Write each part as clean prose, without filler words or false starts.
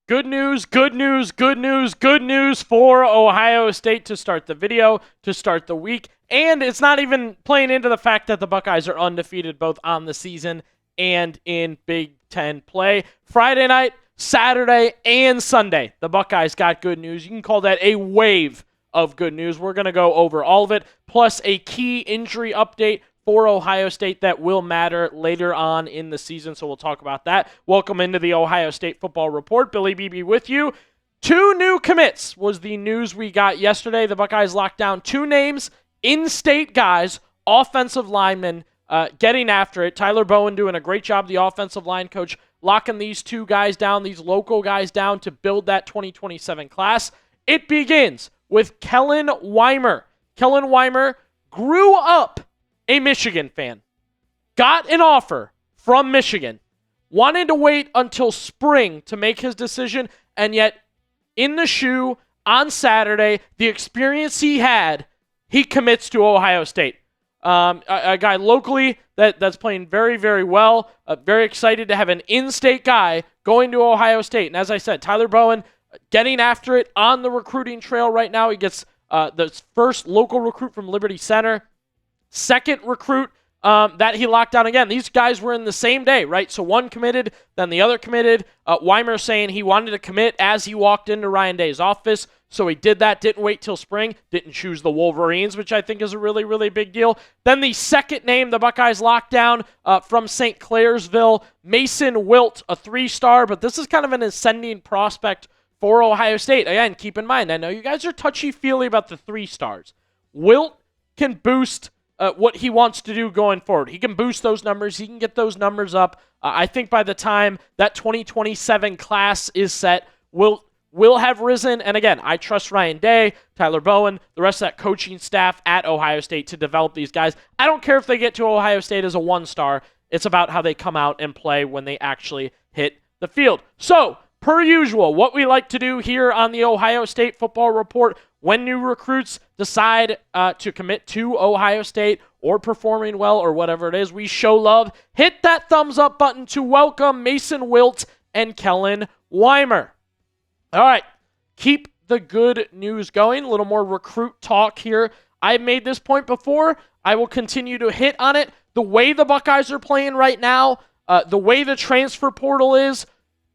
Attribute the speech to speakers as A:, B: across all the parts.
A: Good news, good news, good news, good news for Ohio State to start the video, to start the week. And it's not even playing into the fact that the Buckeyes are undefeated both on the season and in Big Ten play. Friday night, Saturday, and Sunday, the Buckeyes got good news. You can call that a wave of good news. We're going to go over all of it, plus a key injury update for Ohio State that will matter later on in the season, so we'll talk about that. Welcome into the Ohio State Football Report. Billy Beebe with you. 2 new commits was the news we got yesterday. The Buckeyes locked down 2 names, in-state guys, offensive linemen, getting after it. Tyler Bowen doing a great job, the offensive line coach, locking these 2 guys down, these local guys down to build that 2027 class. It begins with Kellen Wymer. Kellen Wymer grew up a Michigan fan, got an offer from Michigan, wanted to wait until spring to make his decision, and yet in the shoe on Saturday, the experience he had, he commits to Ohio State. A guy locally that's playing very, very well, very excited to have an in-state guy going to Ohio State. And as I said, Tyler Bowen getting after it on the recruiting trail right now. He gets the first local recruit from Liberty Center. Second recruit that he locked down again. These guys were in the same day, right? So one committed, then the other committed. Wymer saying he wanted to commit as he walked into Ryan Day's office. So he did that, didn't wait till spring, didn't choose the Wolverines, which I think is a really, really big deal. Then the second name the Buckeyes locked down from St. Clairsville, Mason Wilt, a 3-star, but this is kind of an ascending prospect for Ohio State. Again, keep in mind, I know you guys are touchy-feely about the 3-stars. Wilt can boost what he wants to do going forward. He can boost those numbers. He can get those numbers up. I think by the time that 2027 class is set, will have risen. And again, I trust Ryan Day, Tyler Bowen, the rest of that coaching staff at Ohio State to develop these guys. I don't care if they get to Ohio State as a 1-star. It's about how they come out and play when they actually hit the field. So, per usual, what we like to do here on the Ohio State Football Report, when new recruits decide to commit to Ohio State or performing well or whatever it is, we show love. Hit that thumbs up button to welcome Mason Wilt and Kellen Wymer. All right, keep the good news going. A little more recruit talk here. I've made this point before. I will continue to hit on it. The way the Buckeyes are playing right now, the way the transfer portal is,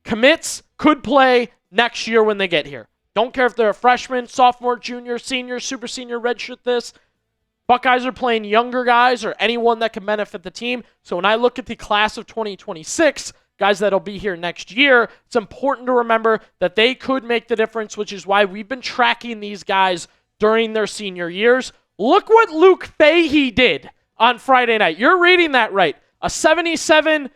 A: commits could play next year when they get here. Don't care if they're a freshman, sophomore, junior, senior, super senior, redshirt this. Buckeyes are playing younger guys or anyone that can benefit the team. So when I look at the class of 2026, guys that'll be here next year, it's important to remember that they could make the difference, which is why we've been tracking these guys during their senior years. Look what Luke Fahey did on Friday night. You're reading that right. A 77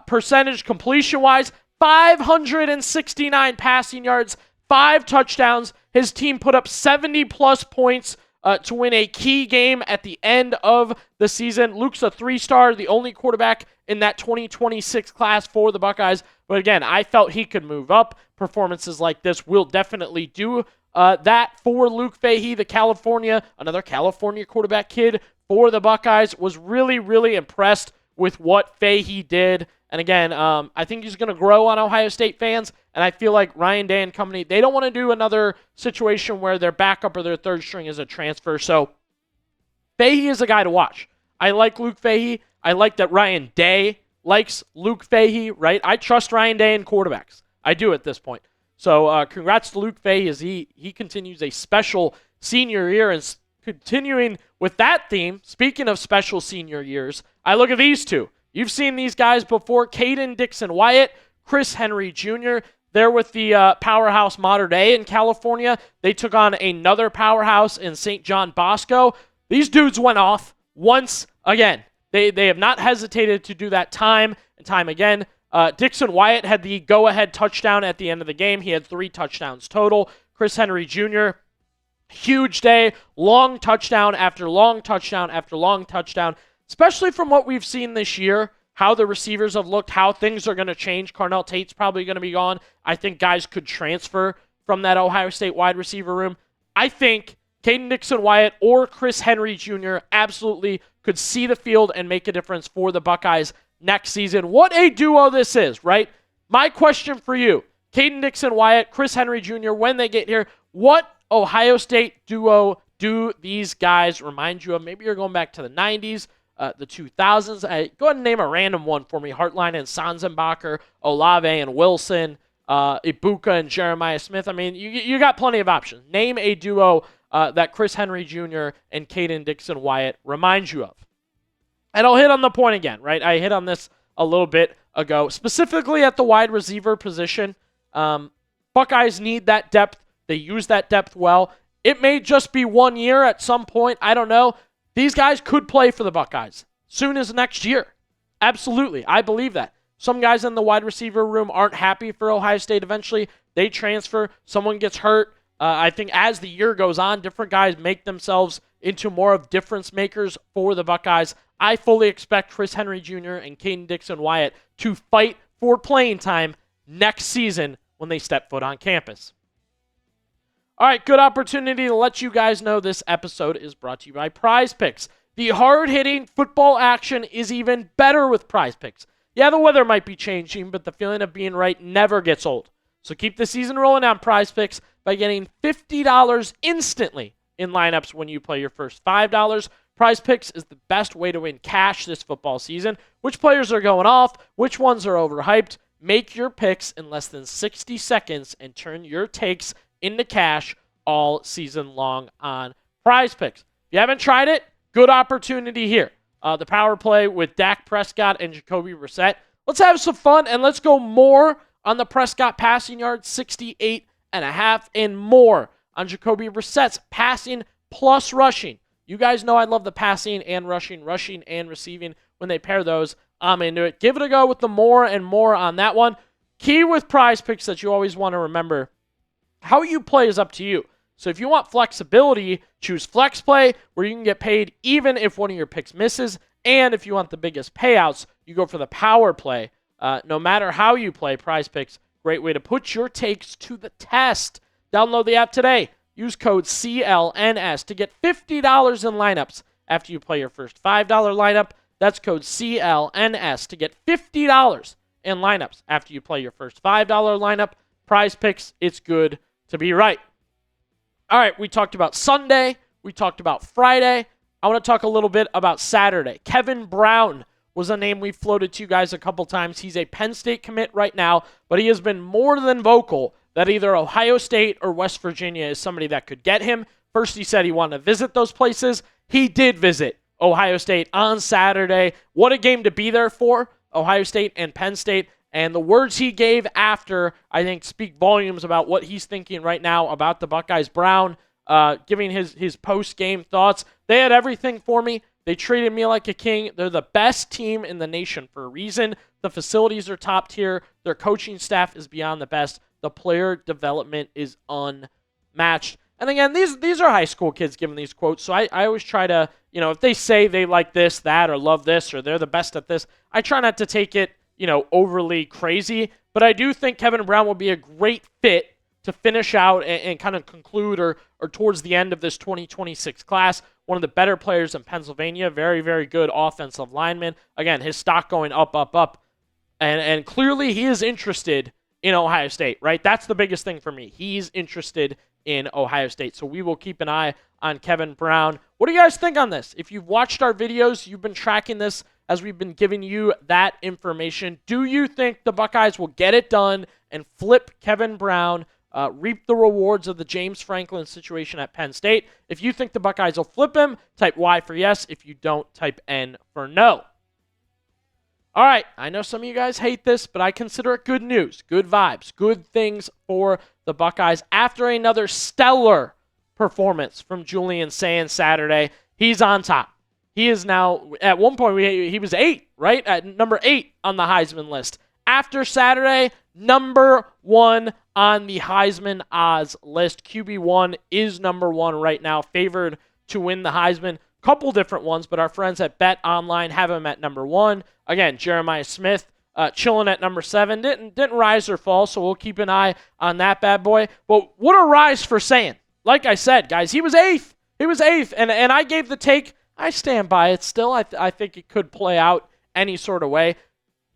A: percentage completion-wise, 569 passing yards, 5 touchdowns. His team put up 70-plus points to win a key game at the end of the season. Luke's a 3-star, the only quarterback in that 2026 class for the Buckeyes. But again, I felt he could move up. Performances like this will definitely do that for Luke Fahey, another California quarterback kid for the Buckeyes. Was really, really impressed with what Fahey did. And again, I think he's going to grow on Ohio State fans, and I feel like Ryan Day and company, they don't want to do another situation where their backup or their third string is a transfer. So Fahey is a guy to watch. I like Luke Fahey. I like that Ryan Day likes Luke Fahey, right? I trust Ryan Day in quarterbacks. I do at this point. So congrats to Luke Fahey as he continues a special senior year. And continuing with that theme, speaking of special senior years, I look at these 2. You've seen these guys before. Kayden Dixon-Watt, Chris Henry Jr. They're with the powerhouse Mater Dei in California. They took on another powerhouse in St. John Bosco. These dudes went off once again. They have not hesitated to do that time and time again. Dixon-Watt had the go-ahead touchdown at the end of the game. He had 3 touchdowns total. Chris Henry Jr., huge day. Long touchdown after long touchdown after long touchdown. Especially from what we've seen this year, how the receivers have looked, how things are going to change. Carnell Tate's probably going to be gone. I think guys could transfer from that Ohio State wide receiver room. I think Kayden Dixon-Watt or Chris Henry Jr. absolutely could see the field and make a difference for the Buckeyes next season. What a duo this is, right? My question for you, Kayden Dixon-Watt, Chris Henry Jr., when they get here, what Ohio State duo do these guys remind you of? Maybe you're going back to the 90s, the 2000s. Go ahead and name a random one for me. Hartline and Sanzenbacher, Olave and Wilson, Ibuka and Jeremiah Smith. I mean, you got plenty of options. Name a duo that Chris Henry Jr. and Kayden Dixon-Watt reminds you of. And I'll hit on the point again, right? I hit on this a little bit ago, specifically at the wide receiver position. Buckeyes need that depth. They use that depth well. It may just be 1 year at some point. I don't know. These guys could play for the Buckeyes soon as next year. Absolutely. I believe that. Some guys in the wide receiver room aren't happy for Ohio State eventually. They transfer. Someone gets hurt. I think as the year goes on, different guys make themselves into more of difference makers for the Buckeyes. I fully expect Chris Henry Jr. and Kayden Dixon-Watt to fight for playing time next season when they step foot on campus. All right, good opportunity to let you guys know this episode is brought to you by Prize Picks. The hard-hitting football action is even better with Prize Picks. Yeah, the weather might be changing, but the feeling of being right never gets old. So keep the season rolling on Prize Picks by getting $50 instantly in lineups when you play your first $5. Prize Picks is the best way to win cash this football season. Which players are going off? Which ones are overhyped? Make your picks in less than 60 seconds and turn your takes into cash all season long on Prize Picks. If you haven't tried it, good opportunity here. The power play with Dak Prescott and Jacoby Brissett. Let's have some fun and let's go more on the Prescott passing yards, 68.5, and more on Jacoby Brissett's passing plus rushing. You guys know I love the passing and rushing and receiving. When they pair those, I'm into it. Give it a go with the more and more on that one. Key with Prize Picks that you always want to remember, how you play is up to you. So if you want flexibility, choose Flex Play, where you can get paid even if one of your picks misses. And if you want the biggest payouts, you go for the Power Play. No matter how you play, Prize Picks, great way to put your takes to the test. Download the app today. Use code CLNS to get $50 in lineups after you play your first $5 lineup. That's code CLNS to get $50 in lineups after you play your first $5 lineup. Prize Picks, it's good to be right. All right, we talked about Sunday. We talked about Friday. I want to talk a little bit about Saturday. Kevin Brown was a name we floated to you guys a couple times. He's a Penn State commit right now, but he has been more than vocal that either Ohio State or West Virginia is somebody that could get him. First, he said he wanted to visit those places. He did visit Ohio State on Saturday. What a game to be there for, Ohio State and Penn State. And the words he gave after, I think, speak volumes about what he's thinking right now about the Buckeyes. Brown giving his post-game thoughts. They had everything for me. They treated me like a king. They're the best team in the nation for a reason. The facilities are top tier. Their coaching staff is beyond the best. The player development is unmatched. And again, these are high school kids giving these quotes, so I always try to, if they say they like this, that, or love this, or they're the best at this, I try not to take it, overly crazy. But I do think Kevin Brown will be a great fit to finish out and kind of conclude or towards the end of this 2026 class. One of the better players in Pennsylvania. Very, very good offensive lineman. Again, his stock going up. And clearly he is interested in Ohio State, right? That's the biggest thing for me. He's interested in Ohio State. So we will keep an eye on Kevin Brown. What do you guys think on this? If you've watched our videos, you've been tracking this as we've been giving you that information. Do you think the Buckeyes will get it done and flip Kevin Brown, reap the rewards of the James Franklin situation at Penn State? If you think the Buckeyes will flip him, type Y for yes. If you don't, type N for no. All right, I know some of you guys hate this, but I consider it good news, good vibes, good things for the Buckeyes. After another stellar performance from Julian Sayin Saturday, he's on top. He is now, at one point, he was 8, right? At number 8 on the Heisman list. After Saturday, number 1 on the Heisman odds list. QB1 is number 1 right now, favored to win the Heisman. Couple different ones, but our friends at Bet Online have him at number 1. Again, Jeremiah Smith chilling at number 7. Didn't rise or fall, so we'll keep an eye on that bad boy. But what a rise for Sayin. Like I said, guys, he was 8th. He was 8th, and I gave the take. I stand by it still. I think it could play out any sort of way.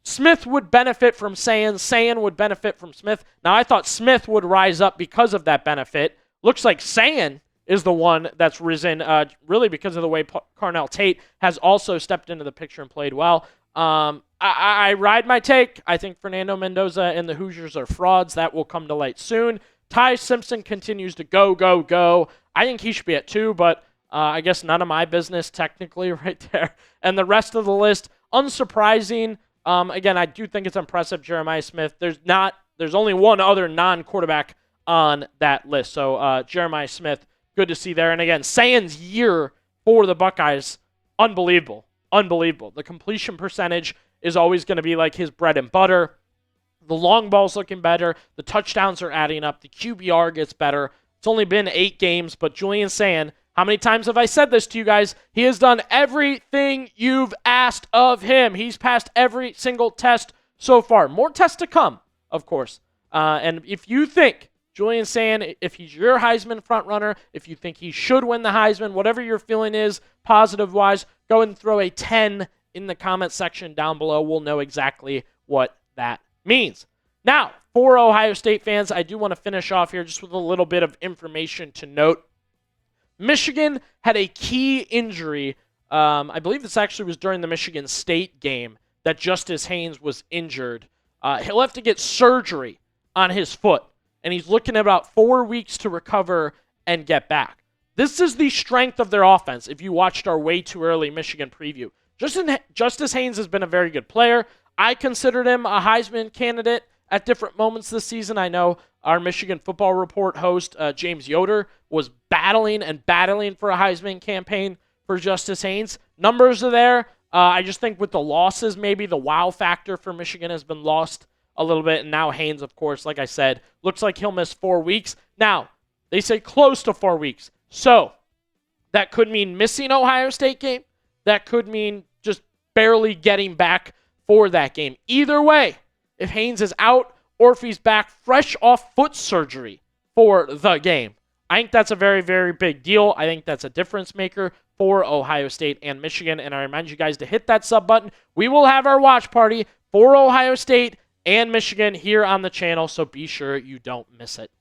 A: Smith would benefit from Sayin. Sayin would benefit from Smith. Now, I thought Smith would rise up because of that benefit. Looks like Sayin is the one that's risen, really because of the way Carnell Tate has also stepped into the picture and played well. I ride my take. I think Fernando Mendoza and the Hoosiers are frauds. That will come to light soon. Ty Simpson continues to go. I think he should be at 2, but I guess none of my business technically right there. And the rest of the list, unsurprising. Again, I do think it's impressive, Jeremiah Smith. There's only one other non-quarterback on that list. So Jeremiah Smith, good to see there. And again, Sayin's year for the Buckeyes, unbelievable. The completion percentage is always going to be like his bread and butter. The long ball's looking better. The touchdowns are adding up. The QBR gets better. It's only been 8 games, but Julian Sayin, how many times have I said this to you guys? He has done everything you've asked of him. He's passed every single test so far. More tests to come, of course. And if you think Julian Sayin, if he's your Heisman frontrunner, if you think he should win the Heisman, whatever your feeling is, positive-wise, go and throw a 10 in the comment section down below. We'll know exactly what that means. Now, for Ohio State fans, I do want to finish off here just with a little bit of information to note. Michigan had a key injury. I believe this actually was during the Michigan State game that Justice Haynes was injured. He'll have to get surgery on his foot, and he's looking at about 4 weeks to recover and get back. This is the strength of their offense if you watched our way too early Michigan preview. Justice Haynes has been a very good player. I considered him a Heisman candidate at different moments this season. I know our Michigan Football Report host, James Yoder, was battling for a Heisman campaign for Justice Haynes. Numbers are there. I just think with the losses, maybe the wow factor for Michigan has been lost a little bit. And now Haynes, of course, like I said, looks like he'll miss 4 weeks. Now, they say close to 4 weeks. So that could mean missing Ohio State game. That could mean just barely getting back for that game. Either way, if Haynes is out or if he's back fresh off foot surgery for the game, I think that's a very, very big deal. I think that's a difference maker for Ohio State and Michigan. And I remind you guys to hit that sub button. We will have our watch party for Ohio State and Michigan here on the channel, so be sure you don't miss it.